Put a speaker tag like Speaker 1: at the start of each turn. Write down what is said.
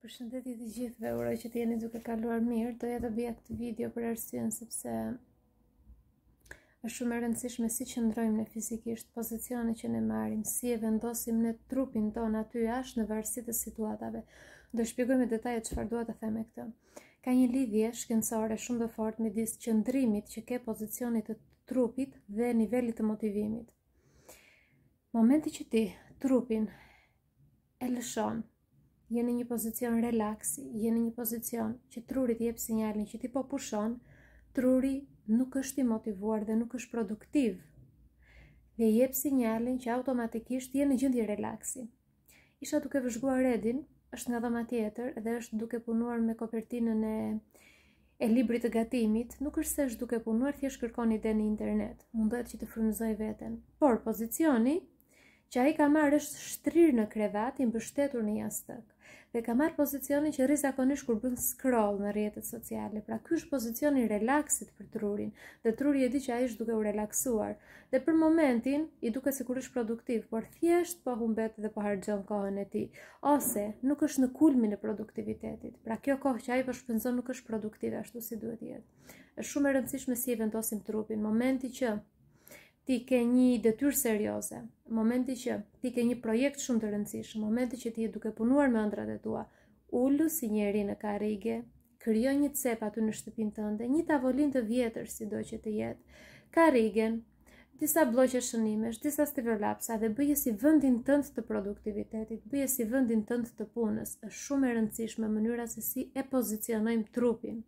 Speaker 1: Përshëndetje të gjithëve, uroj që të jeni duke kaluar mirë. Doja të bëja këtë video për arsyen sepse është shumë e rëndësishme si qëndrojmë ne fizikisht, pozicione që ne marrim, si e vendosim ne trupin ton aty jashtë në varësi të situatave. Do shpjegoj me detaje çfarë dua të them me këtë. Ka një lidhje shkencore shumë të fortë midis qëndrimit që ke pozicionit të trupit dhe nivelit të motivimit. Momenti që ti trupin e lëshon, je në një pozicion relaksi, je në një pozicion që trurit jep sinjalin që ti po pushon, truri nuk është i motivuar dhe nuk është produktiv. Dhe jep sinjalin që automatikisht je në gjendje relaksi. Isha duke vëzhguar Redin, është nga dhoma tjetër dhe është duke punuar me kopertinën e librit të gatimit. Nuk është se është duke punuar, thjesht kërkon ide në internet. Mundohet që të frymëzoj veten. Por pozicioni që ai ka marrë është shtrirë në krevat, i mbështetur në jastëk. Dhe ka marrë pozicionin që rrizakonisht kur bën scroll në rrjetet sociale. Pra ky është pozicioni relaksit për trurin. Dhe truri e di që ai është duke u relaksuar. Dhe për momentin i duket sikur është produktiv, por thjesht po humbet dhe po harxhon kohën e tij. Ose nuk është në kulmin e produktivitetit. Pra kjo kohë që ai po shpenzon nuk është produktive ashtu si duhet jetë. Është shumë e rëndësishme si e vendosim trupin. Momenti që ti ke një detyrë serioze, momenti që ti ke një projekt shumë të rëndësishëm, momenti që ti je duke punuar me ëndrat e tua, ulu si njeri në karrige, krijo një cep aty në shtëpinë tënde, një tavolinë të vjetër sido që të jetë, karrigen, disa bloqe shënimesh, disa stivrolapsa dhe bëje si vendin tënd të produktivitetit, bëje si vendin tënd të punës. Është shumë e rëndësishme mënyra se si e pozicionojmë trupin.